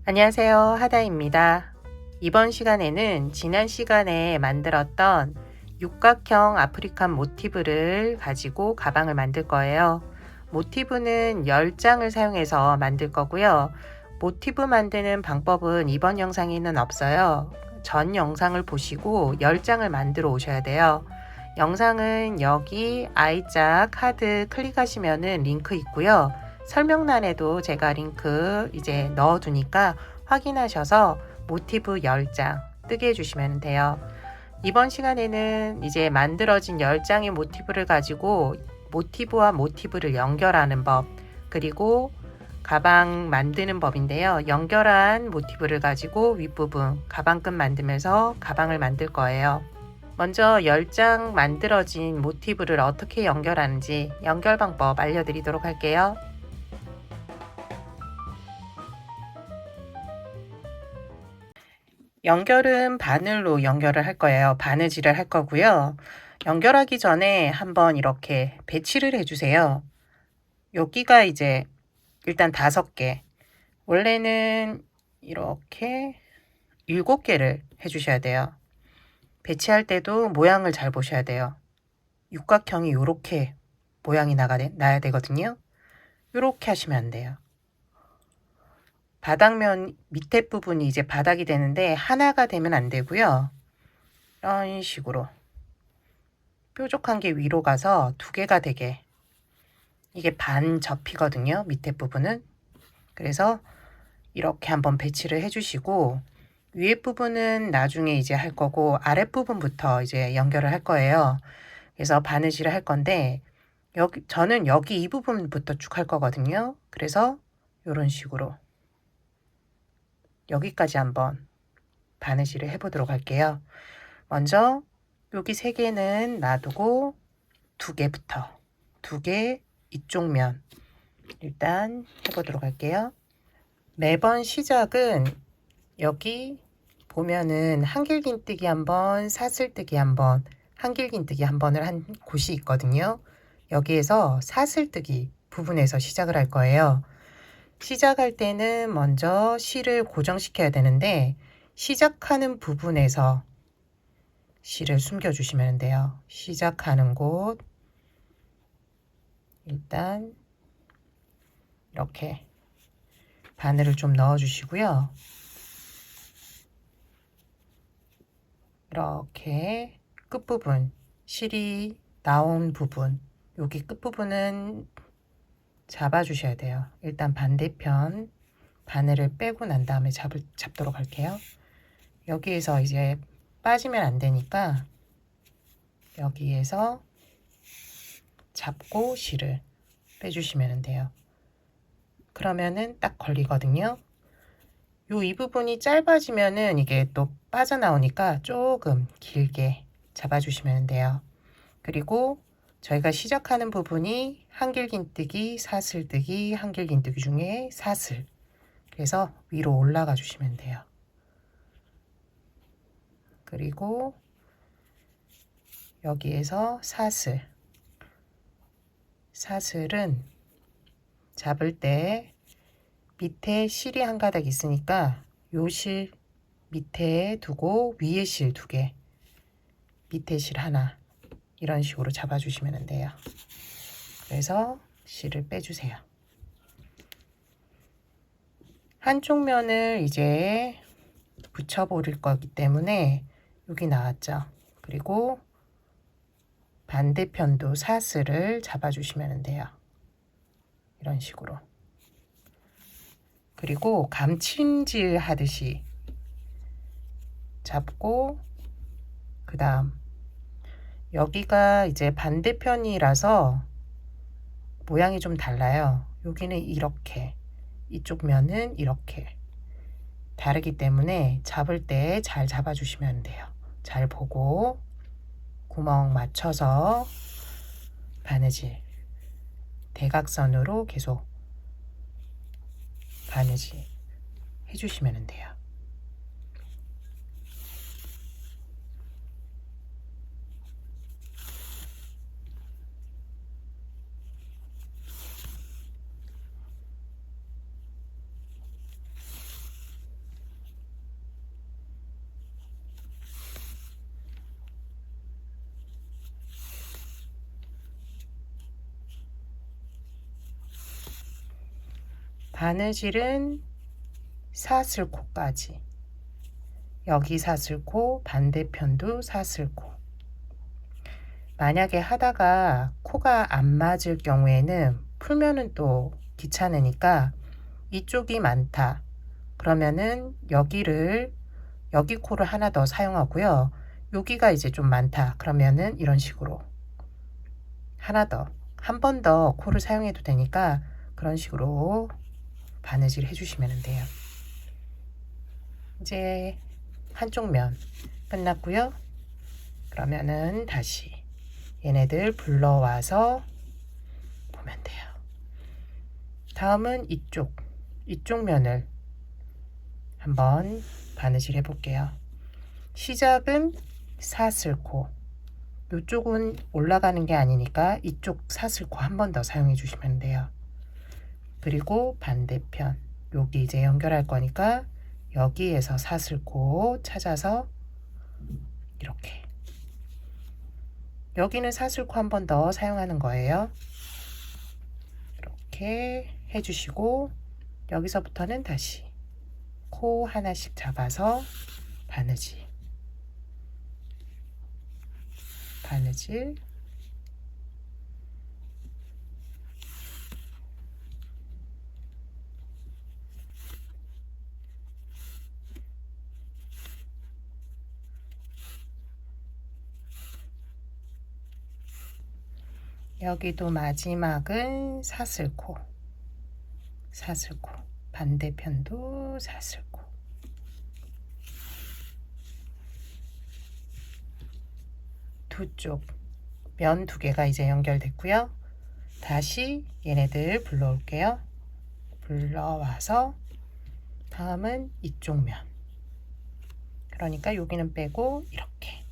안녕하세요. 하다입니다. 이번 시간에는 지난 시간에 만들었던 육각형 아프리칸 모티브를 가지고 가방을 만들 거예요. 모티브는 10장을 사용해서 만들 거고요. 모티브 만드는 방법은 이번 영상에는 없어요. 전 영상을 보시고 10장을 만들어 오셔야 돼요. 영상은 여기 I자 카드 클릭하시면은 링크 있고요. 설명란에도 제가 링크 이제 넣어 두니까 확인하셔서 모티브 10장 뜨게 해주시면 돼요. 이번 시간에는 이제 만들어진 10장의 모티브를 가지고 모티브와 모티브를 연결하는 법, 그리고 가방 만드는 법인데요. 연결한 모티브를 가지고 윗부분 가방끈 만들면서 가방을 만들 거예요. 먼저 10장 만들어진 모티브를 어떻게 연결하는지 연결 방법 알려드리도록 할게요. 연결은 바늘로 연결을 할 거예요. 바느질을 할 거고요. 연결하기 전에 한번 이렇게 배치를 해주세요. 여기가 이제 일단 5개. 원래는 이렇게 7개를 해주셔야 돼요. 배치할 때도 모양을 잘 보셔야 돼요. 육각형이 이렇게 모양이 나야 되거든요. 이렇게 하시면 안 돼요. 바닥면 밑에 부분이 이제 바닥이 되는데 하나가 되면 안 되고요. 이런 식으로 뾰족한 게 위로 가서 2개가 되게, 이게 반 접히거든요. 밑에 부분은. 그래서 이렇게 한번 배치를 해주시고, 위에 부분은 나중에 이제 할 거고 아랫부분부터 이제 연결을 할 거예요. 그래서 바느질을 할 건데 저는 여기 이 부분부터 쭉 할 거거든요. 그래서 이런 식으로 여기까지 한번 바느질을 해보도록 할게요. 먼저 여기 3개는 놔두고 2개부터 2개 이쪽 면 일단 해보도록 할게요. 매번 시작은 여기 보면은 한길긴뜨기 한번, 사슬뜨기 한번, 한길긴뜨기 한 번을 한 곳이 있거든요. 여기에서 사슬뜨기 부분에서 시작을 할 거예요. 시작할 때는 먼저 실을 고정시켜야 되는데 시작하는 부분에서 실을 숨겨주시면 돼요. 시작하는 곳 일단 이렇게 바늘을 좀 넣어주시고요. 이렇게 끝부분, 실이 나온 부분, 여기 끝부분은 잡아주셔야 돼요. 일단 반대편 바늘을 빼고 난 다음에 잡도록 할게요. 여기에서 이제 빠지면 안 되니까 여기에서 잡고 실을 빼주시면 돼요. 그러면은 딱 걸리거든요. 이 부분이 짧아지면은 이게 또 빠져나오니까 조금 길게 잡아주시면 돼요. 그리고 저희가 시작하는 부분이 한길긴뜨기, 사슬뜨기, 한길긴뜨기 중에 사슬. 그래서 위로 올라가 주시면 돼요. 그리고 여기에서 사슬. 사슬은 잡을 때 밑에 실이 한 가닥 있으니까 요 실 밑에 두고 위에 실 2개, 밑에 실 하나, 이런 식으로 잡아주시면 돼요. 그래서 실을 빼주세요. 한쪽 면을 이제 붙여버릴 거기 때문에 여기 나왔죠. 그리고 반대편도 사슬을 잡아주시면 돼요. 이런 식으로. 그리고 감침질 하듯이 잡고, 그 다음 여기가 이제 반대편이라서 모양이 좀 달라요. 여기는 이렇게, 이쪽 면은 이렇게 다르기 때문에 잡을 때 잘 잡아주시면 돼요. 잘 보고 구멍 맞춰서 바느질, 대각선으로 계속 바느질 해주시면 돼요. 바느질은 사슬코까지. 여기 사슬코, 반대편도 사슬코. 만약에 하다가 코가 안 맞을 경우에는 풀면은 또 귀찮으니까 이쪽이 많다. 그러면은 여기 코를 하나 더 사용하고요. 여기가 이제 좀 많다. 그러면은 이런 식으로 하나 더, 한 번 더 코를 사용해도 되니까 그런 식으로 바느질 해주시면 돼요. 이제 한쪽 면 끝났고요. 그러면은 다시 얘네들 불러와서 보면 돼요. 다음은 이쪽 면을 한번 바느질 해볼게요. 시작은 사슬코. 이쪽은 올라가는 게 아니니까 이쪽 사슬코 한 번 더 사용해 주시면 돼요. 그리고 반대편 여기 이제 연결할 거니까 여기에서 사슬코 찾아서 이렇게, 여기는 사슬코 한 번 더 사용하는 거예요. 이렇게 해주시고 여기서부터는 다시 코 하나씩 잡아서 바느질 여기도 마지막은 사슬코, 반대편도 사슬코. 두 쪽 면 두 개가 이제 연결됐고요. 다시 얘네들 불러올게요. 불러와서 다음은 이쪽 면, 그러니까 여기는 빼고 이렇게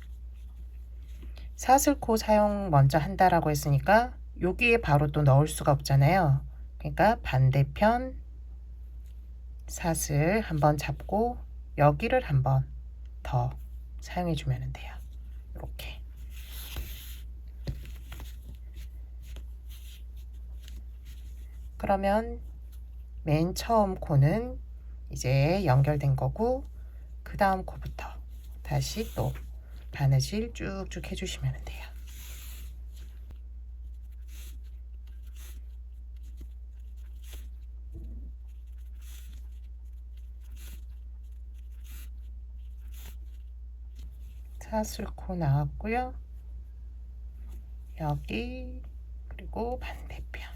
사슬코 사용 먼저 한다라고 했으니까 여기에 바로 또 넣을 수가 없잖아요. 그러니까 반대편 사슬 한번 잡고 여기를 한번 더 사용해 주면 돼요. 이렇게. 그러면 맨 처음 코는 이제 연결된 거고, 그 다음 코부터 다시 또 바느질 쭉쭉 해주시면 돼요. 사슬코 나왔고요. 여기 그리고 반대편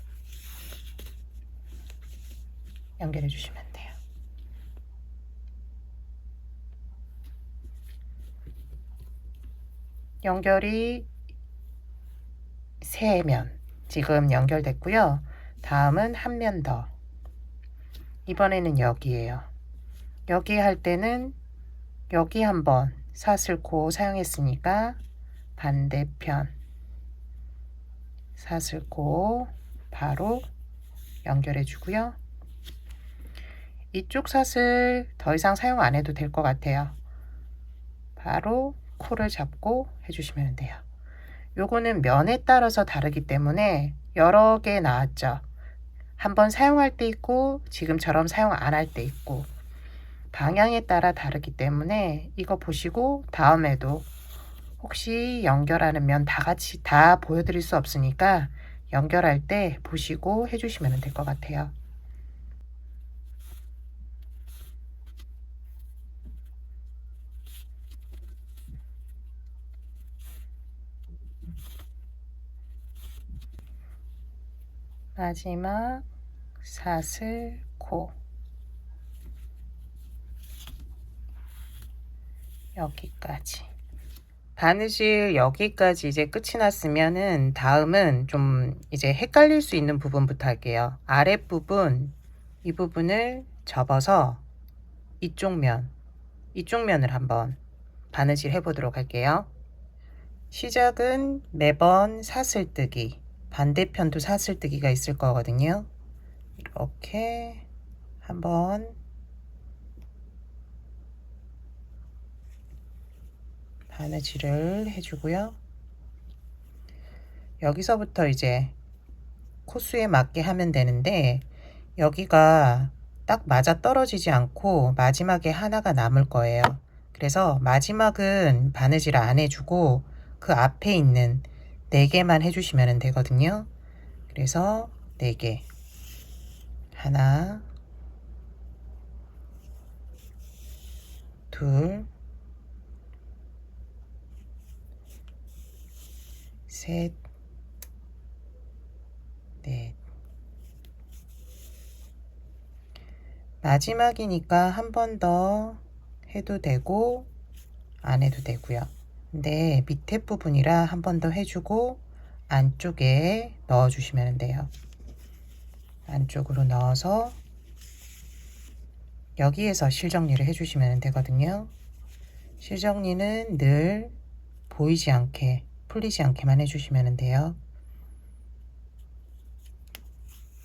연결해 주시면 돼요. 연결이 3면 지금 연결됐고요. 다음은 한 면 더. 이번에는 여기에요. 여기 할 때는 여기 한번 사슬코 사용했으니까 반대편 사슬코 바로 연결해 주고요. 이쪽 사슬 더 이상 사용 안 해도 될 것 같아요. 바로 코를 잡고 해주시면 돼요. 요거는 면에 따라서 다르기 때문에 여러 개 나왔죠. 한번 사용할 때 있고 지금처럼 사용 안 할 때 있고 방향에 따라 다르기 때문에 이거 보시고 다음에도 혹시 연결하는 면 다 같이 다 보여드릴 수 없으니까 연결할 때 보시고 해주시면 될 것 같아요. 마지막 사슬코 여기까지. 바느질 여기까지 이제 끝이 났으면은 다음은 좀 이제 헷갈릴 수 있는 부분부터 할게요. 아랫부분 이 부분을 접어서 이쪽 면을 한번 바느질 해보도록 할게요. 시작은 매번 사슬뜨기, 반대편도 사슬뜨기가 있을 거거든요. 이렇게 한번 바느질을 해주고요. 여기서부터 이제 코수에 맞게 하면 되는데 여기가 딱 맞아 떨어지지 않고 마지막에 하나가 남을 거예요. 그래서 마지막은 바느질 안 해주고 그 앞에 있는 4개만 해주시면 되거든요. 그래서 4개. 하나, 둘, 셋, 넷. 마지막이니까 한 번 더 해도 되고 안 해도 되고요. 근데 밑에 부분이라 한 번 더 해주고 안쪽에 넣어 주시면 돼요. 안쪽으로 넣어서 여기에서 실정리를 해주시면 되거든요. 실정리는 늘 보이지 않게, 풀리지 않게만 해주시면 돼요.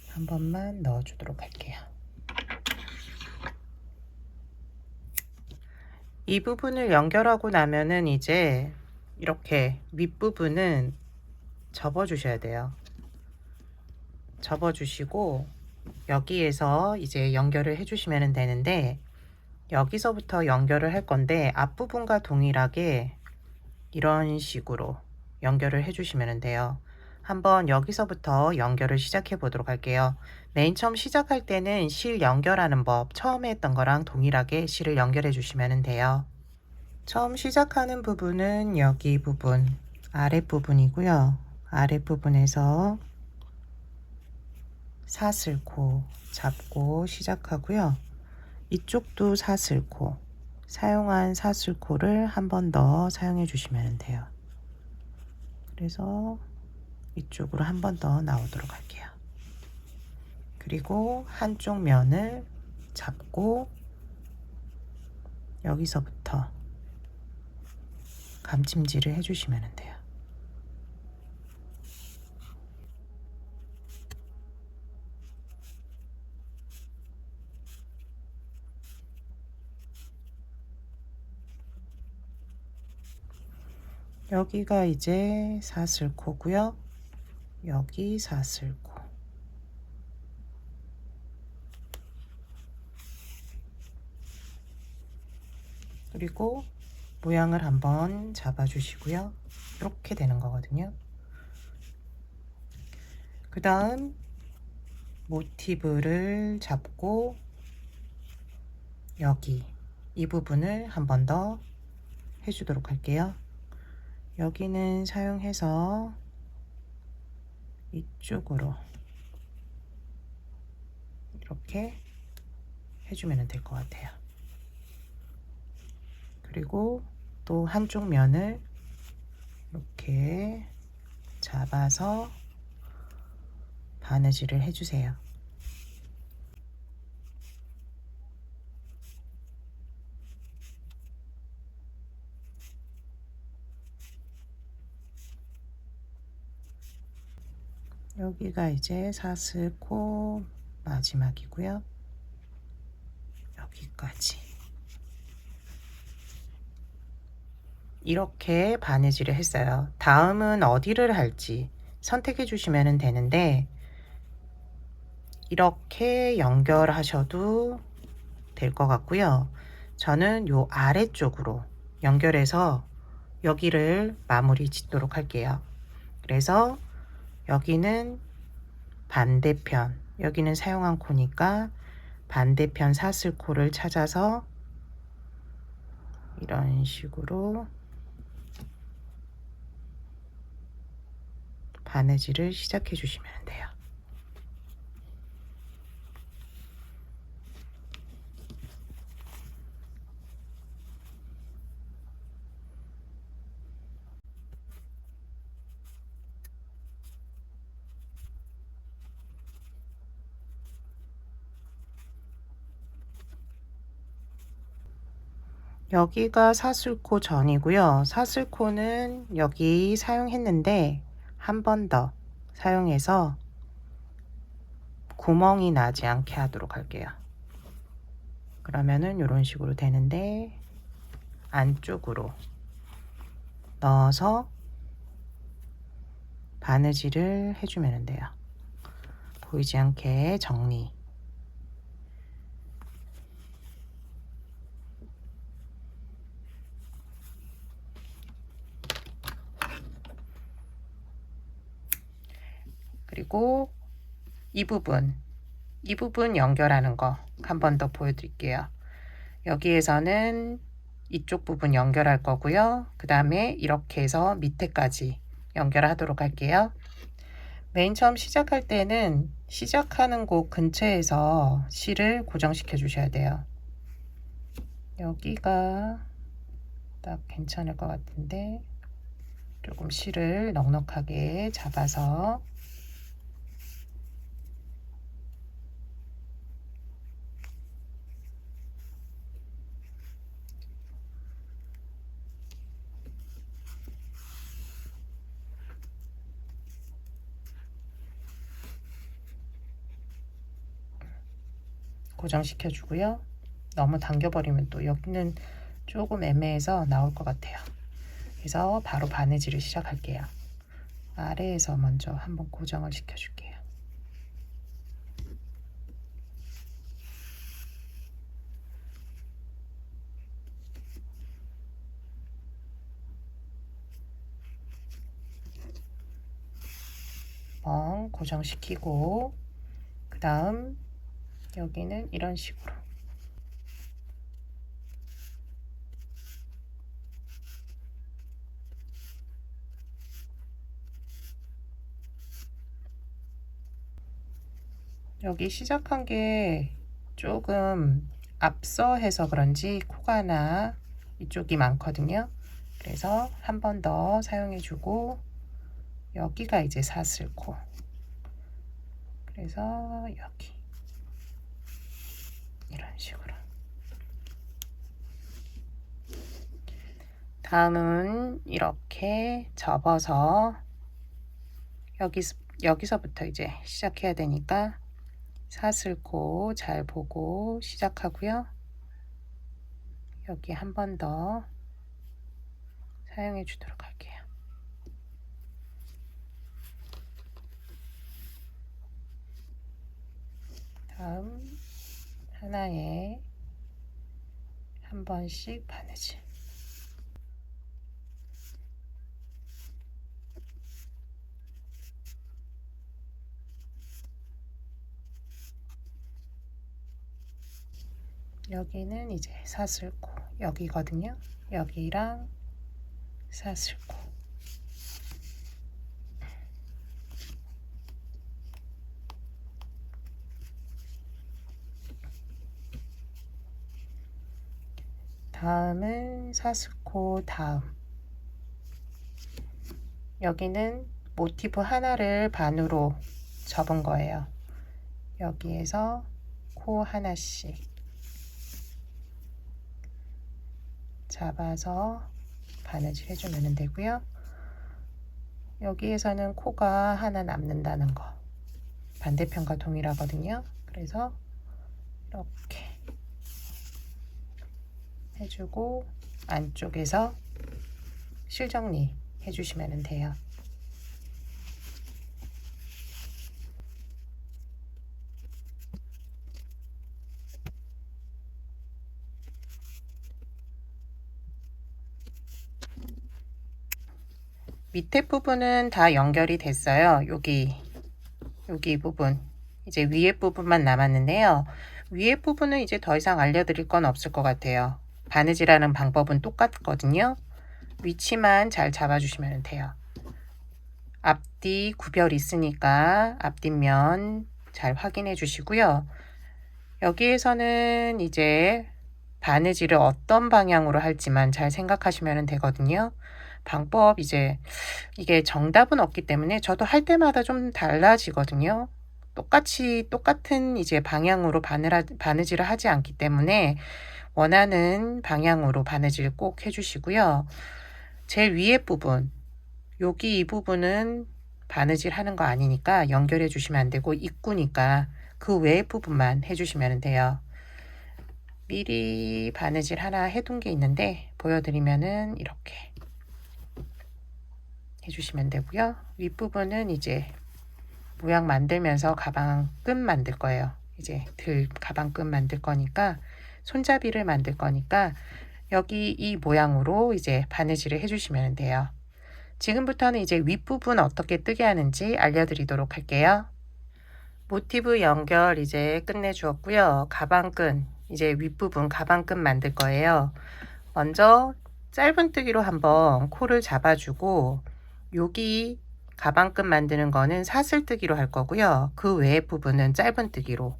한 번만 넣어주도록 할게요. 이 부분을 연결하고 나면은 이제 이렇게 윗부분은 접어주셔야 돼요. 접어주시고 여기에서 이제 연결을 해주시면 되는데, 여기서부터 연결을 할 건데 앞부분과 동일하게 이런 식으로 연결을 해주시면 돼요. 한번 여기서부터 연결을 시작해 보도록 할게요. 맨 처음 시작할 때는 실 연결하는 법 처음에 했던 거랑 동일하게 실을 연결해 주시면 돼요. 처음 시작하는 부분은 여기 부분 아랫부분이고요. 아랫부분에서 사슬코 잡고 시작하고요. 이쪽도 사슬코, 사용한 사슬코를 한 번 더 사용해 주시면 돼요. 그래서 이쪽으로 한 번 더 나오도록 할게요. 그리고 한쪽 면을 잡고 여기서부터 감침질을 해주시면 돼요. 여기가 이제 사슬코고요. 여기 사슬코. 그리고 모양을 한번 잡아주시고요. 이렇게 되는 거거든요. 그 다음 모티브를 잡고 여기 이 부분을 한 번 더 해주도록 할게요. 여기는 사용해서 이쪽으로 이렇게 해주면 될 것 같아요. 그리고 또 한쪽 면을 이렇게 잡아서 바느질을 해주세요. 여기가 이제 사슬코 마지막이고요. 여기까지 이렇게 바느질을 했어요. 다음은 어디를 할지 선택해 주시면 되는데 이렇게 연결하셔도 될 것 같고요. 저는 요 아래쪽으로 연결해서 여기를 마무리 짓도록 할게요. 그래서 여기는 반대편, 여기는 사용한 코니까 반대편 사슬코를 찾아서 이런 식으로 바느질을 시작해 주시면 돼요. 여기가 사슬코 전이고요. 사슬코는 여기 사용했는데 한 번 더 사용해서 구멍이 나지 않게 하도록 할게요. 그러면은 이런 식으로 되는데 안쪽으로 넣어서 바느질을 해주면 돼요. 보이지 않게 정리. 그리고 이 부분 연결하는 거 한 번 더 보여드릴게요. 여기에서는 이쪽 부분 연결할 거고요. 그 다음에 이렇게 해서 밑에까지 연결하도록 할게요. 맨 처음 시작할 때는 시작하는 곳 근처에서 실을 고정시켜 주셔야 돼요. 여기가 딱 괜찮을 것 같은데 조금 실을 넉넉하게 잡아서 고정시켜 주고요. 너무 당겨버리면 또 여기는 조금 애매해서 나올 것 같아요. 그래서 바로 바느질을 시작할게요. 아래에서 먼저 한번 고정을 시켜줄게요. 고정시키고 그 다음 여기는 이런 식으로 여기 시작한 게 조금 앞서 해서 그런지 코가 하나 이쪽이 많거든요. 그래서 한 번 더 사용해 주고 여기가 이제 사슬코, 그래서 여기 이런 식으로. 다음은 이렇게 접어서 여기서부터 이제 시작해야 되니까 사슬코 잘 보고 시작하고요. 여기 한 번 더 사용해 주도록 할게요. 다음 하나에 한 번씩 바느질. 여기는 이제 사슬코 여기거든요. 여기랑 사슬코. 다음은 사슬코 다음. 여기는 모티브 하나를 반으로 접은 거예요. 여기에서 코 하나씩 잡아서 바느질 해주면 되고요. 여기에서는 코가 하나 남는다는 거 반대편과 동일하거든요. 그래서 이렇게 해주고 안쪽에서 실정리 해주시면 돼요. 밑에 부분은 다 연결이 됐어요. 여기 부분 이제 위에 부분만 남았는데요. 위에 부분은 이제 더 이상 알려드릴 건 없을 것 같아요. 바느질하는 방법은 똑같거든요. 위치만 잘 잡아주시면 돼요. 앞뒤 구별 있으니까 앞뒷면 잘 확인해 주시고요. 여기에서는 이제 바느질을 어떤 방향으로 할지만 잘 생각하시면 되거든요. 방법 이제 이게 정답은 없기 때문에 저도 할 때마다 좀 달라지거든요. 똑같은 이제 방향으로 바느질을 하지 않기 때문에 원하는 방향으로 바느질 꼭 해주시고요. 제일 위에 부분 여기 이 부분은 바느질 하는 거 아니니까 연결해 주시면 안 되고 입구니까 그 외의 부분만 해주시면 돼요. 미리 바느질 하나 해둔 게 있는데 보여드리면은 이렇게 해주시면 되고요. 윗부분은 이제 모양 만들면서 가방 끈 만들 거예요. 이제 가방 끈 만들 거니까 손잡이를 만들 거니까 여기 이 모양으로 이제 바느질을 해주시면 돼요. 지금부터는 이제 윗부분 어떻게 뜨게 하는지 알려드리도록 할게요. 모티브 연결 이제 끝내 주었고요. 가방끈, 이제 윗부분 가방끈 만들 거예요. 먼저 짧은뜨기로 한번 코를 잡아주고, 여기 가방끈 만드는 거는 사슬뜨기로 할 거고요. 그 외의 부분은 짧은뜨기로.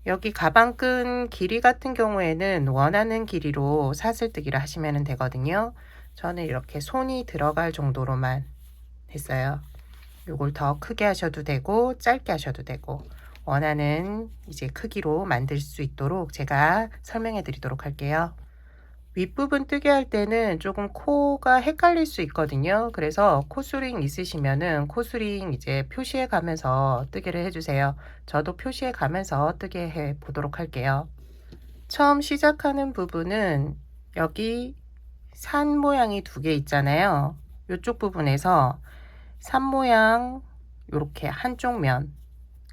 여기 가방끈 길이 같은 경우에는 원하는 길이로 사슬뜨기를 하시면 되거든요. 저는 이렇게 손이 들어갈 정도로만 했어요. 요걸 더 크게 하셔도 되고 짧게 하셔도 되고, 원하는 이제 크기로 만들 수 있도록 제가 설명해 드리도록 할게요. 윗부분 뜨게 할 때는 조금 코가 헷갈릴 수 있거든요. 그래서 코스링 있으시면은 코스링 이제 표시해 가면서 뜨개를 해주세요. 저도 표시해 가면서 뜨게 해 보도록 할게요. 처음 시작하는 부분은 여기 산 모양이 두 개 있잖아요. 이쪽 부분에서 산 모양 이렇게 한쪽 면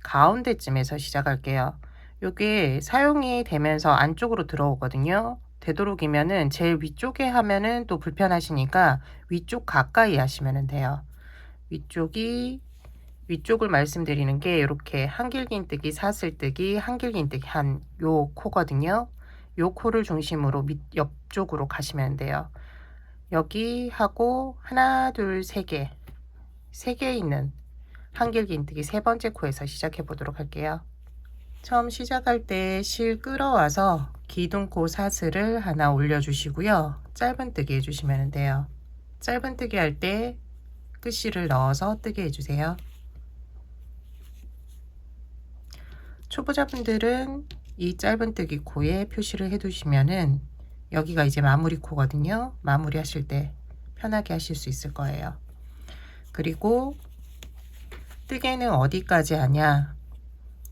가운데쯤에서 시작할게요. 이게 사용이 되면서 안쪽으로 들어오거든요. 되도록이면은 제일 위쪽에 하면은 또 불편하시니까 위쪽 가까이 하시면 돼요. 위쪽을 말씀드리는 게 이렇게 한길긴뜨기, 사슬뜨기, 한길긴뜨기 한 요 코거든요. 요 코를 중심으로 옆쪽으로 가시면 돼요. 여기 하고 하나, 둘, 세 개 있는 한길긴뜨기 세 번째 코에서 시작해 보도록 할게요. 처음 시작할 때 실 끌어와서 기둥코 사슬을 하나 올려주시고요. 짧은뜨기 해주시면 돼요. 짧은뜨기 할 때 끝실을 넣어서 뜨게 해주세요. 초보자분들은 이 짧은뜨기 코에 표시를 해두시면은 여기가 이제 마무리 코거든요. 마무리 하실 때 편하게 하실 수 있을 거예요. 그리고 뜨개는 어디까지 하냐,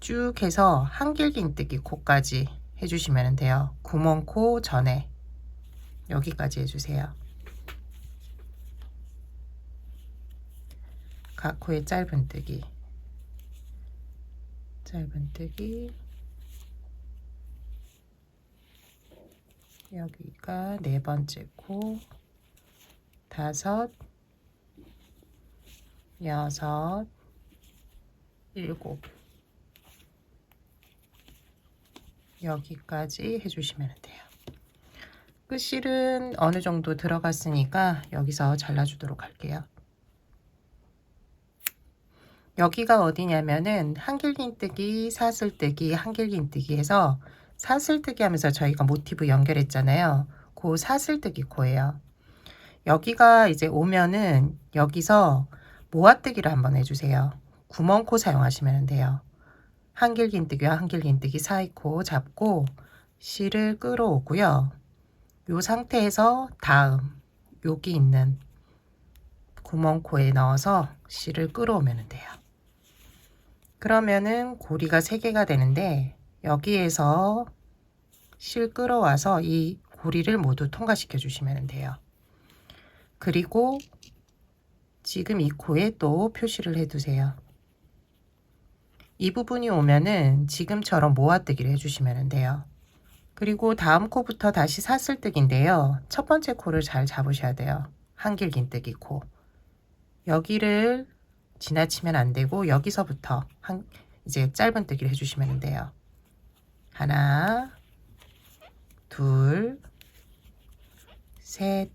쭉 해서 한길긴뜨기 코까지 해주시면 돼요. 구멍코 전에 여기까지 해주세요. 각 코에 짧은뜨기 여기가 네 번째 코, 다섯, 여섯, 일곱, 여기까지 해주시면 돼요. 끝실은 어느 정도 들어갔으니까 여기서 잘라주도록 할게요. 여기가 어디냐면은 한길긴뜨기, 사슬뜨기, 한길긴뜨기 해서 사슬뜨기 하면서 저희가 모티브 연결했잖아요. 그 사슬뜨기 코예요. 여기가 이제 오면은 여기서 모아뜨기를 한번 해주세요. 구멍코 사용하시면 돼요. 한길긴뜨기와 한길긴뜨기 사이 코 잡고 실을 끌어오고요. 이 상태에서 다음 여기 있는 구멍코에 넣어서 실을 끌어오면 돼요. 그러면은 고리가 3개가 되는데 여기에서 실 끌어와서 이 고리를 모두 통과시켜 주시면 돼요. 그리고 지금 이 코에 또 표시를 해 두세요. 이 부분이 오면은 지금처럼 모아뜨기를 해주시면 돼요. 그리고 다음 코부터 다시 사슬뜨기인데요. 첫 번째 코를 잘 잡으셔야 돼요. 한길긴뜨기 코. 여기를 지나치면 안 되고 여기서부터 이제 짧은뜨기를 해주시면 돼요. 하나, 둘, 셋,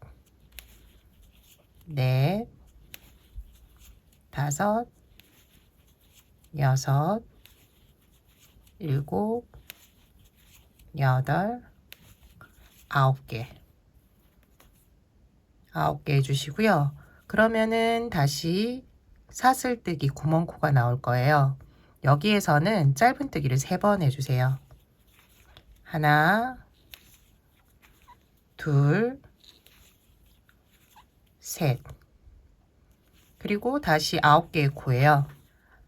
넷, 다섯, 여섯, 일곱, 여덟, 9개. 9개 해주시고요. 그러면은 다시 사슬뜨기 구멍코가 나올 거예요. 여기에서는 짧은뜨기를 3번 해주세요. 하나, 둘, 셋. 그리고 다시 9개의 코예요.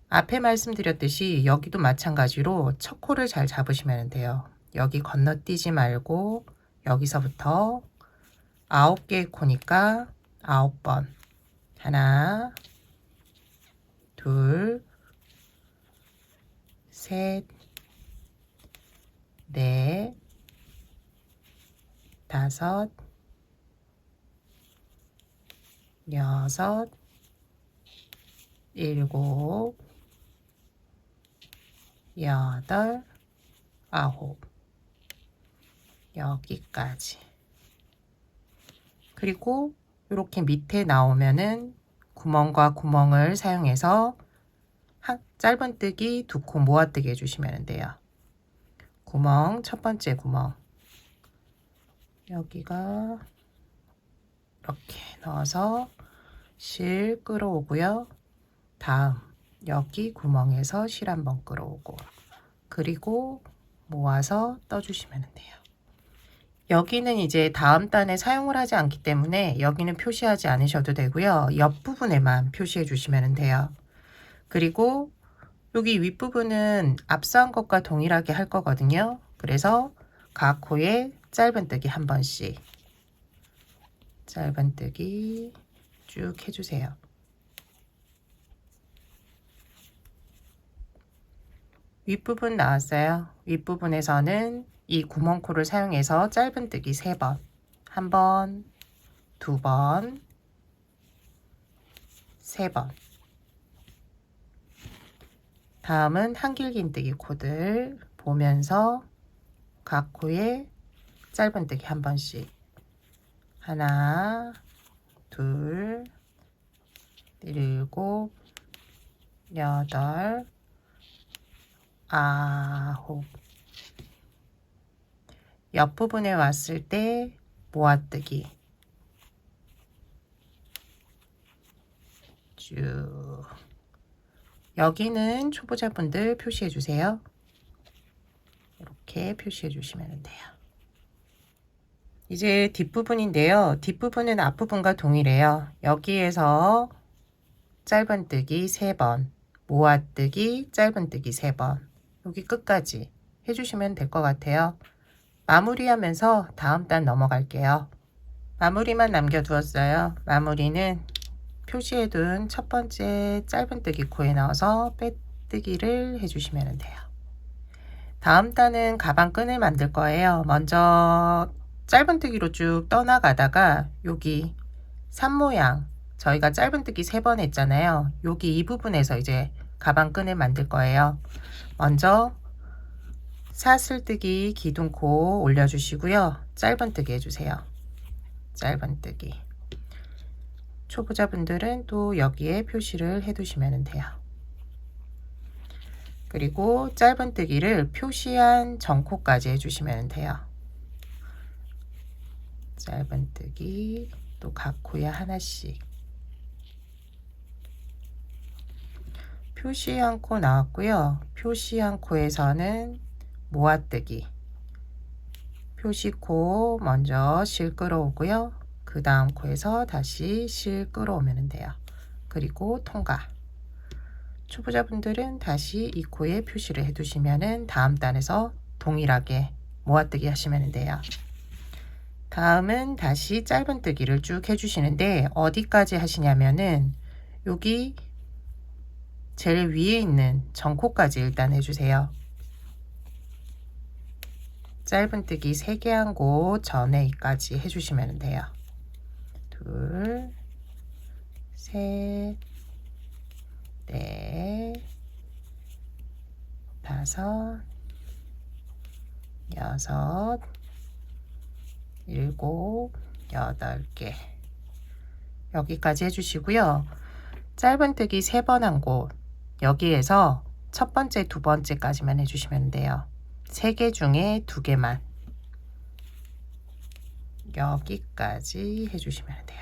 앞에 말씀드렸듯이 여기도 마찬가지로 첫 코를 잘 잡으시면 돼요. 여기 건너뛰지 말고 여기서부터 9개의 코니까 9번. 하나, 둘, 셋, 넷, 다섯, 여섯, 일곱, 여덟, 아홉. 여기까지. 그리고 이렇게 밑에 나오면은 구멍과 구멍을 사용해서 짧은뜨기 2코 모아뜨기 해주시면 돼요. 구멍, 첫 번째 구멍. 여기가 이렇게 넣어서 실 끌어오고요. 다음 여기 구멍에서 실 한번 끌어오고, 그리고 모아서 떠주시면 돼요. 여기는 이제 다음 단에 사용을 하지 않기 때문에 여기는 표시하지 않으셔도 되고요. 옆부분에만 표시해 주시면 돼요. 그리고 여기 윗부분은 앞선 것과 동일하게 할 거거든요. 그래서 각 코에 짧은뜨기 한 번씩, 짧은뜨기 쭉 해주세요. 윗부분 나왔어요. 윗부분에서는 이 구멍코를 사용해서 짧은뜨기 3번, 1번, 2번, 3번. 다음은 한길긴뜨기 코들 보면서 각 코에 짧은뜨기 한 번씩, 하나, 둘, 일곱, 여덟, 아홉. 옆부분에 왔을 때 모아뜨기 쭉. 여기는 초보자분들 표시해 주세요. 이렇게 표시해 주시면 돼요. 이제 뒷부분인데요. 뒷부분은 앞부분과 동일해요. 여기에서 짧은뜨기 3번, 모아뜨기 짧은뜨기 3번, 여기 끝까지 해주시면 될 것 같아요. 마무리하면서 다음 단 넘어갈게요. 마무리만 남겨두었어요. 마무리는 표시해둔 첫 번째 짧은뜨기 코에 넣어서 빼뜨기를 해주시면 돼요. 다음 단은 가방끈을 만들 거예요. 먼저 짧은뜨기로 쭉 떠나가다가 여기 산 모양, 저희가 짧은뜨기 3번 했잖아요. 여기 이 부분에서 이제 가방끈을 만들 거예요. 먼저 사슬뜨기 기둥코 올려주시고요. 짧은뜨기 해주세요. 짧은뜨기. 초보자분들은 또 여기에 표시를 해두시면 돼요. 그리고 짧은뜨기를 표시한 전코까지 해주시면 돼요. 짧은뜨기 또 각 코에 하나씩. 표시한 코 나왔고요. 표시한 코에서는 모아뜨기, 표시코 먼저 실 끌어오고요. 그 다음 코에서 다시 실 끌어오면 돼요. 그리고 통과. 초보자분들은 다시 이 코에 표시를 해두시면 다음 단에서 동일하게 모아뜨기 하시면 돼요. 다음은 다시 짧은뜨기를 쭉 해주시는데 어디까지 하시냐면은 여기 제일 위에 있는 전코까지 일단 해주세요. 짧은뜨기 3개 한 곳 전에까지 해주시면 돼요. 둘, 셋, 넷, 다섯, 여섯, 일곱, 8개. 여기까지 해주시고요. 짧은뜨기 3번 한 곳, 여기에서 첫 번째, 두 번째까지만 해주시면 돼요. 3개 중에 2개만 여기까지 해주시면 돼요.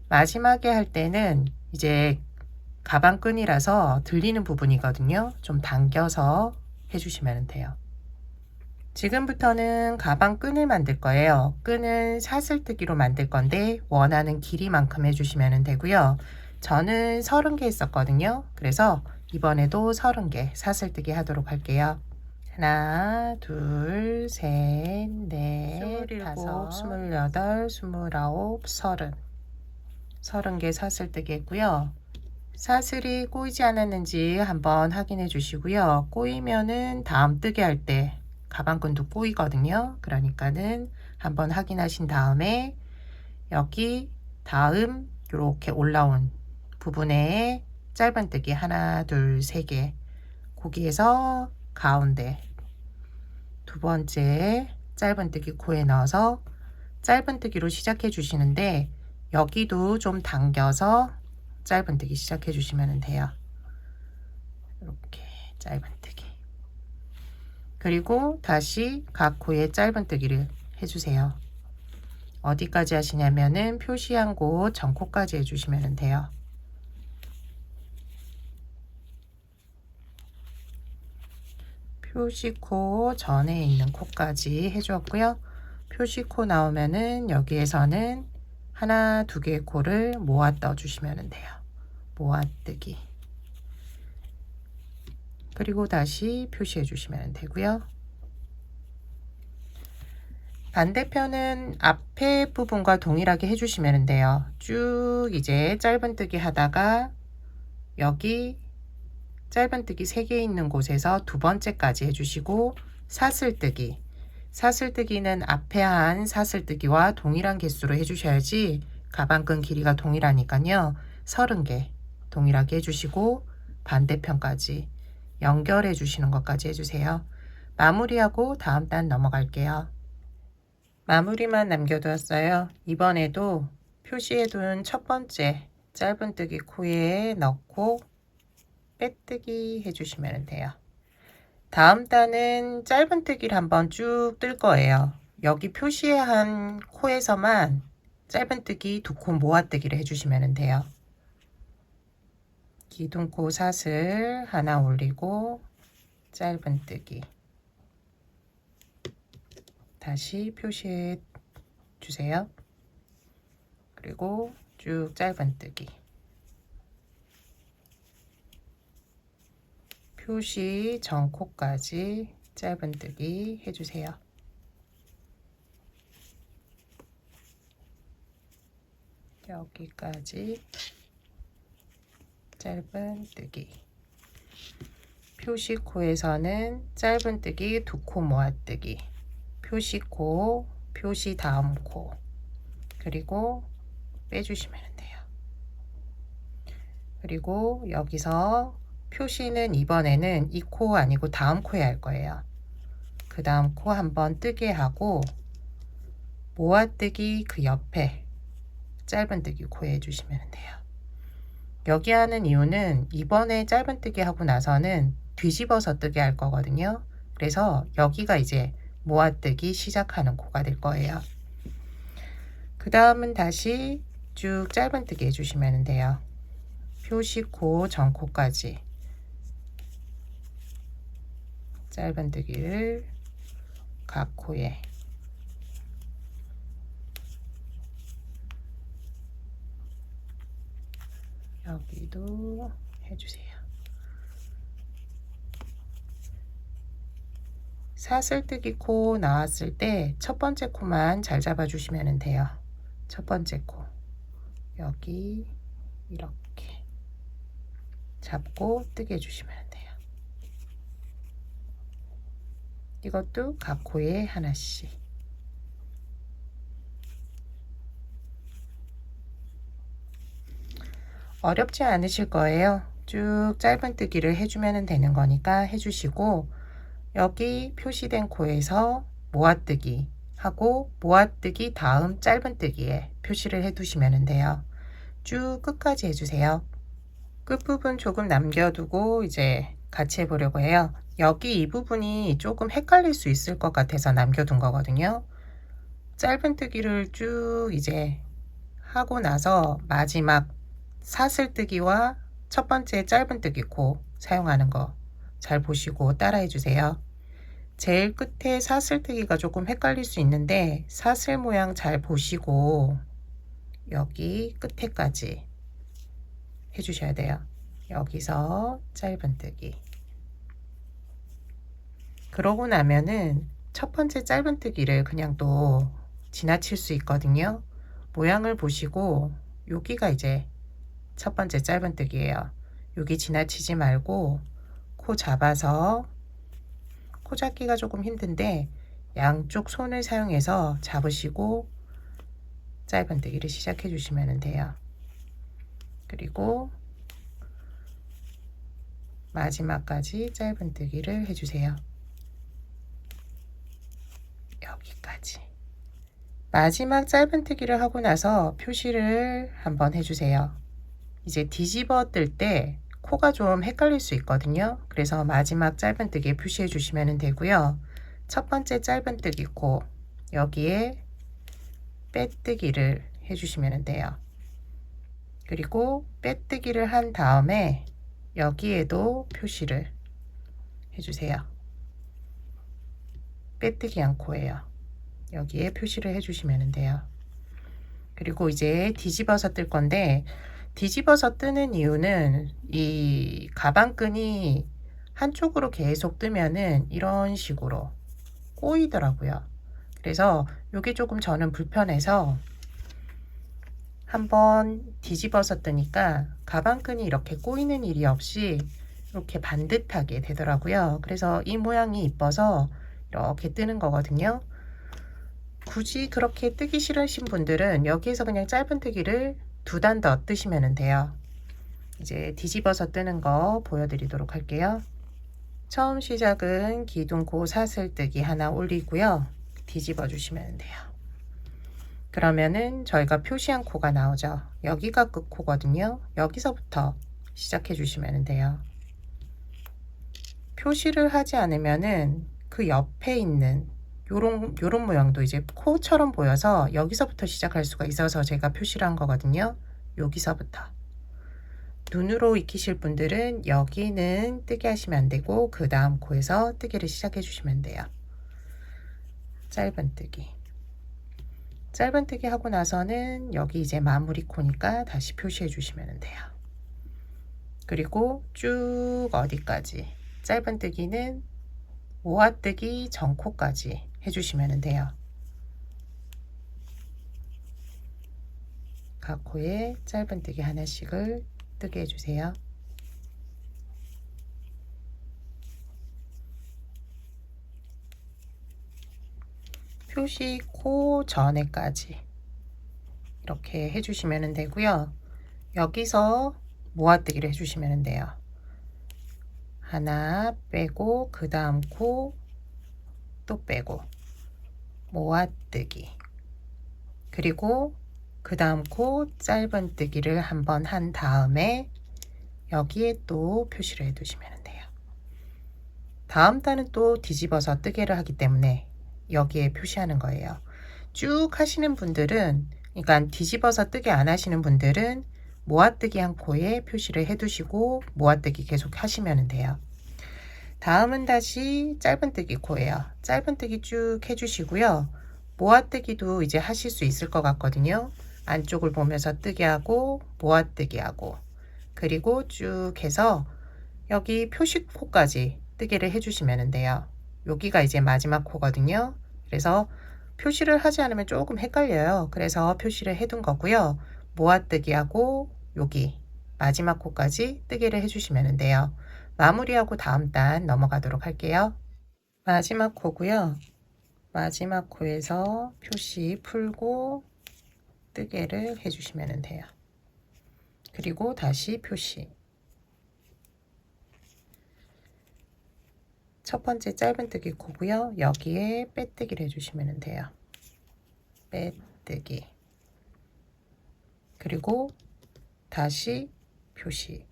마지막에 할 때는 이제 가방끈이라서 들리는 부분이거든요. 좀 당겨서 해주시면 돼요. 지금부터는 가방끈을 만들 거예요. 끈은 사슬뜨기로 만들 건데 원하는 길이만큼 해주시면 되고요. 저는 30개 했었거든요. 그래서 이번에도 30개 사슬뜨기 하도록 할게요. 하나, 둘, 셋, 넷, 27, 28, 29, 30. 30개 사슬뜨기 했고요. 사슬이 꼬이지 않았는지 한번 확인해 주시고요. 꼬이면은 다음 뜨기 할 때 가방끈도 꼬이거든요. 그러니까는 한번 확인하신 다음에 여기 다음 이렇게 올라온 부분에 짧은뜨기 하나, 둘, 세 개. 거기에서 가운데 두 번째 짧은뜨기 코에 넣어서 짧은뜨기로 시작해 주시는데 여기도 좀 당겨서 짧은뜨기 시작해 주시면 돼요. 이렇게 짧은뜨기. 그리고 다시 각 코에 짧은뜨기를 해주세요. 어디까지 하시냐면은 표시한 곳 전코까지 해주시면 돼요. 표시코 전에 있는 코까지 해주었고요. 표시코 나오면은 여기에서는 하나, 두 개의 코를 모아 떠 주시면 돼요. 모아뜨기. 그리고 다시 표시해 주시면 되고요. 반대편은 앞에 부분과 동일하게 해주시면 돼요. 쭉 이제 짧은뜨기 하다가 여기 짧은뜨기 3개 있는 곳에서 두 번째까지 해주시고 사슬뜨기. 사슬뜨기는 앞에 한 사슬뜨기와 동일한 개수로 해주셔야지 가방끈 길이가 동일하니까요. 30개 동일하게 해주시고 반대편까지 연결해 주시는 것까지 해주세요. 마무리하고 다음 단 넘어갈게요. 마무리만 남겨두었어요. 이번에도 표시해둔 첫 번째 짧은뜨기 코에 넣고 빼뜨기 해주시면 돼요. 다음 단은 짧은뜨기를 한번 쭉 뜰 거예요. 여기 표시한 코에서만 짧은뜨기 두 코 모아뜨기를 해주시면 돼요. 기둥코 사슬 하나 올리고 짧은뜨기 다시 표시해 주세요. 그리고 쭉 짧은뜨기 표시 전 코까지 짧은뜨기 해주세요. 여기까지 짧은뜨기. 표시코에서는 짧은뜨기 두 코 모아뜨기. 표시코, 표시 다음 코, 그리고 빼주시면 돼요. 그리고 여기서 표시는 이번에는 이 코 아니고 다음 코에 할 거예요. 그 다음 코 한번 뜨게 하고 모아뜨기 그 옆에 짧은뜨기 코에 해주시면 돼요. 여기 하는 이유는 이번에 짧은뜨기 하고 나서는 뒤집어서 뜨게 할 거거든요. 그래서 여기가 이제 모아뜨기 시작하는 코가 될 거예요. 그 다음은 다시 쭉 짧은뜨기 해주시면 돼요. 표시코 전코까지 짧은뜨기를 각 코에 여기도 해주세요. 사슬뜨기 코 나왔을 때 첫 번째 코만 잘 잡아 주시면 돼요. 첫 번째 코 여기 이렇게 잡고 뜨게 해주시면 돼요. 이것도 각 코에 하나씩. 어렵지 않으실 거예요. 쭉 짧은뜨기를 해주면 되는 거니까 해주시고 여기 표시된 코에서 모아뜨기 하고 모아뜨기 다음 짧은뜨기에 표시를 해 두시면 돼요. 쭉 끝까지 해주세요. 끝부분 조금 남겨두고 이제 같이 해보려고 해요. 여기 이 부분이 조금 헷갈릴 수 있을 것 같아서 남겨둔 거거든요. 짧은뜨기를 쭉 이제 하고 나서 마지막 사슬뜨기와 첫 번째 짧은뜨기 코 사용하는 거 잘 보시고 따라해 주세요. 제일 끝에 사슬뜨기가 조금 헷갈릴 수 있는데 사슬 모양 잘 보시고 여기 끝에까지 해주셔야 돼요. 여기서 짧은뜨기. 그러고 나면은 첫 번째 짧은뜨기를 그냥 또 지나칠 수 있거든요. 모양을 보시고 여기가 이제 첫 번째 짧은뜨기예요. 여기 지나치지 말고 코 잡아서 코 잡기가 조금 힘든데 양쪽 손을 사용해서 잡으시고 짧은뜨기를 시작해 주시면 돼요. 그리고 마지막까지 짧은뜨기를 해주세요. 여기까지. 마지막 짧은뜨기를 하고 나서 표시를 한번 해주세요. 이제 뒤집어 뜰 때 코가 좀 헷갈릴 수 있거든요. 그래서 마지막 짧은뜨기에 표시해 주시면 되고요. 첫 번째 짧은뜨기 코 여기에 빼뜨기를 해주시면 돼요. 그리고 빼뜨기를 한 다음에 여기에도 표시를 해주세요. 빼뜨기 한 코예요. 여기에 표시를 해주시면 돼요. 그리고 이제 뒤집어서 뜰 건데, 뒤집어서 뜨는 이유는 이 가방끈이 한쪽으로 계속 뜨면은 이런 식으로 꼬이더라고요. 그래서 이게 조금 저는 불편해서 한번 뒤집어서 뜨니까 가방끈이 이렇게 꼬이는 일이 없이 이렇게 반듯하게 되더라고요. 그래서 이 모양이 이뻐서 이렇게 뜨는 거거든요. 굳이 그렇게 뜨기 싫으신 분들은 여기에서 그냥 짧은뜨기를 2단 더 뜨시면 돼요. 이제 뒤집어서 뜨는 거 보여드리도록 할게요. 처음 시작은 기둥코 사슬뜨기 하나 올리고요. 뒤집어 주시면 돼요. 그러면은 저희가 표시한 코가 나오죠. 여기가 끝코거든요. 여기서부터 시작해 주시면 돼요. 표시를 하지 않으면은 그 옆에 있는 요런 모양도 이제 코처럼 보여서 여기서부터 시작할 수가 있어서 제가 표시를 한 거거든요. 여기서부터. 눈으로 익히실 분들은 여기는 뜨게 하시면 안 되고 그 다음 코에서 뜨기를 시작해 주시면 돼요. 짧은뜨기. 짧은뜨기 하고 나서는 여기 이제 마무리 코니까 다시 표시해 주시면 돼요. 그리고 쭉 어디까지 짧은뜨기는 모아뜨기 전 코까지 해주시면 돼요. 각 코에 짧은뜨기 하나씩을 뜨게 해주세요. 표시 코 전에까지 이렇게 해주시면 되고요. 여기서 모아뜨기를 해주시면 돼요. 하나 빼고 그 다음 코 또 빼고 모아뜨기, 그리고 그 다음 코 짧은뜨기를 한번 한 다음에 여기에 또 표시를 해 두시면 돼요. 다음 단은 또 뒤집어서 뜨개를 하기 때문에 여기에 표시하는 거예요. 쭉 하시는 분들은, 그러니까 뒤집어서 뜨개 안 하시는 분들은 모아뜨기 한 코에 표시를 해 두시고 모아뜨기 계속 하시면 돼요. 다음은 다시 짧은뜨기 코예요. 짧은뜨기 쭉 해주시고요. 모아뜨기도 이제 하실 수 있을 것 같거든요. 안쪽을 보면서 뜨게 하고 모아뜨기 하고, 그리고 쭉 해서 여기 표시 코까지 뜨개를 해주시면 돼요. 여기가 이제 마지막 코거든요. 그래서 표시를 하지 않으면 조금 헷갈려요. 그래서 표시를 해둔 거고요. 모아뜨기 하고 여기 마지막 코까지 뜨개를 해주시면 돼요. 마무리하고 다음 단 넘어가도록 할게요. 마지막 코고요. 마지막 코에서 표시 풀고 뜨개를 해주시면 돼요. 그리고 다시 표시. 첫 번째 짧은뜨기 코고요. 여기에 빼뜨기를 해주시면 돼요. 빼뜨기. 그리고 다시 표시.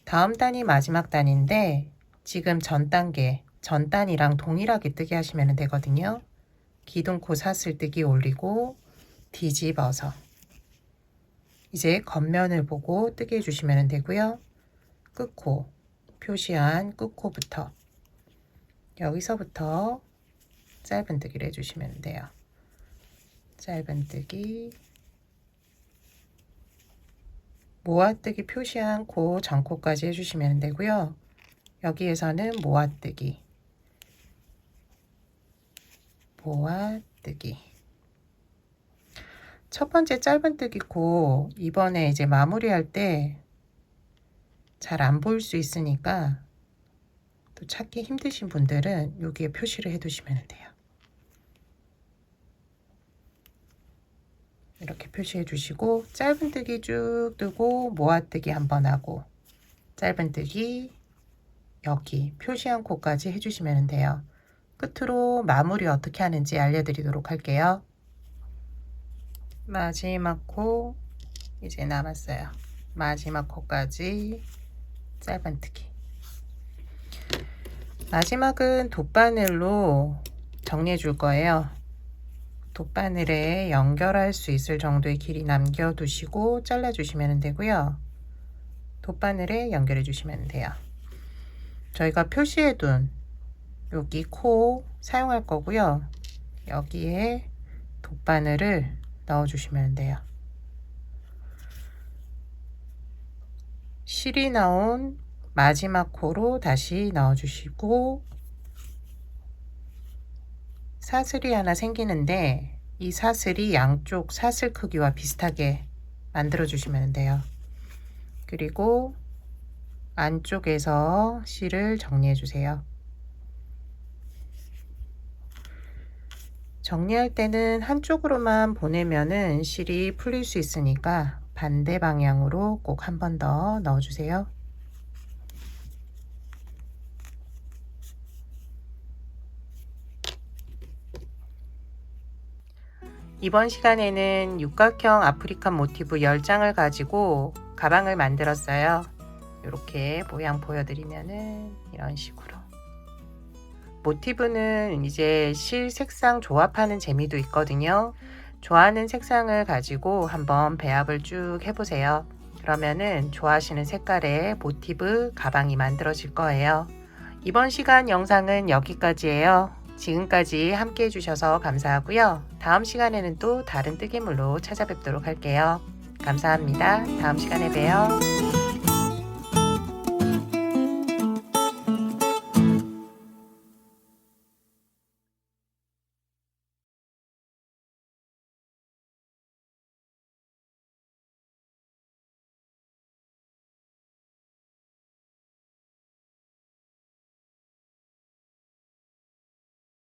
다음 단이 마지막 단인데 지금 전 단이랑 동일하게 뜨게 하시면 되거든요. 기둥코 사슬뜨기 올리고 뒤집어서 이제 겉면을 보고 뜨게 해주시면 되고요. 끝코, 표시한 끝코부터 여기서부터 짧은뜨기를 해주시면 돼요. 짧은뜨기, 모아뜨기 표시한 코 전코까지 해주시면 되고요. 여기에서는 모아뜨기, 모아뜨기. 첫 번째 짧은뜨기 코 이번에 이제 마무리할 때 잘 안 보일 수 있으니까 또 찾기 힘드신 분들은 여기에 표시를 해 두시면 돼요. 이렇게 표시해 주시고 짧은뜨기 쭉 뜨고 모아뜨기 한번 하고 짧은뜨기 여기 표시한 코까지 해주시면 돼요. 끝으로 마무리 어떻게 하는지 알려드리도록 할게요. 마지막 코 이제 남았어요. 마지막 코까지 짧은뜨기. 마지막은 돗바늘로 정리해 줄 거예요. 돗바늘에 연결할 수 있을 정도의 길이 남겨두시고 잘라주시면 되고요. 돗바늘에 연결해 주시면 돼요. 저희가 표시해둔 여기 코 사용할 거고요. 여기에 돗바늘을 넣어주시면 돼요. 실이 나온 마지막 코로 다시 넣어주시고 사슬이 하나 생기는데 이 사슬이 양쪽 사슬 크기와 비슷하게 만들어 주시면 돼요. 그리고 안쪽에서 실을 정리해 주세요. 정리할 때는 한쪽으로만 보내면은 실이 풀릴 수 있으니까 반대 방향으로 꼭 한 번 더 넣어 주세요. 이번 시간에는 육각형 아프리칸 모티브 10장을 가지고 가방을 만들었어요. 이렇게 모양 보여드리면은 이런 식으로. 모티브는 이제 실 색상 조합하는 재미도 있거든요. 좋아하는 색상을 가지고 한번 배합을 쭉 해보세요. 그러면은 좋아하시는 색깔의 모티브 가방이 만들어질 거예요. 이번 시간 영상은 여기까지예요. 지금까지 함께 해주셔서 감사하고요. 다음 시간에는 또 다른 뜨개물로 찾아뵙도록 할게요. 감사합니다. 다음 시간에 봬요.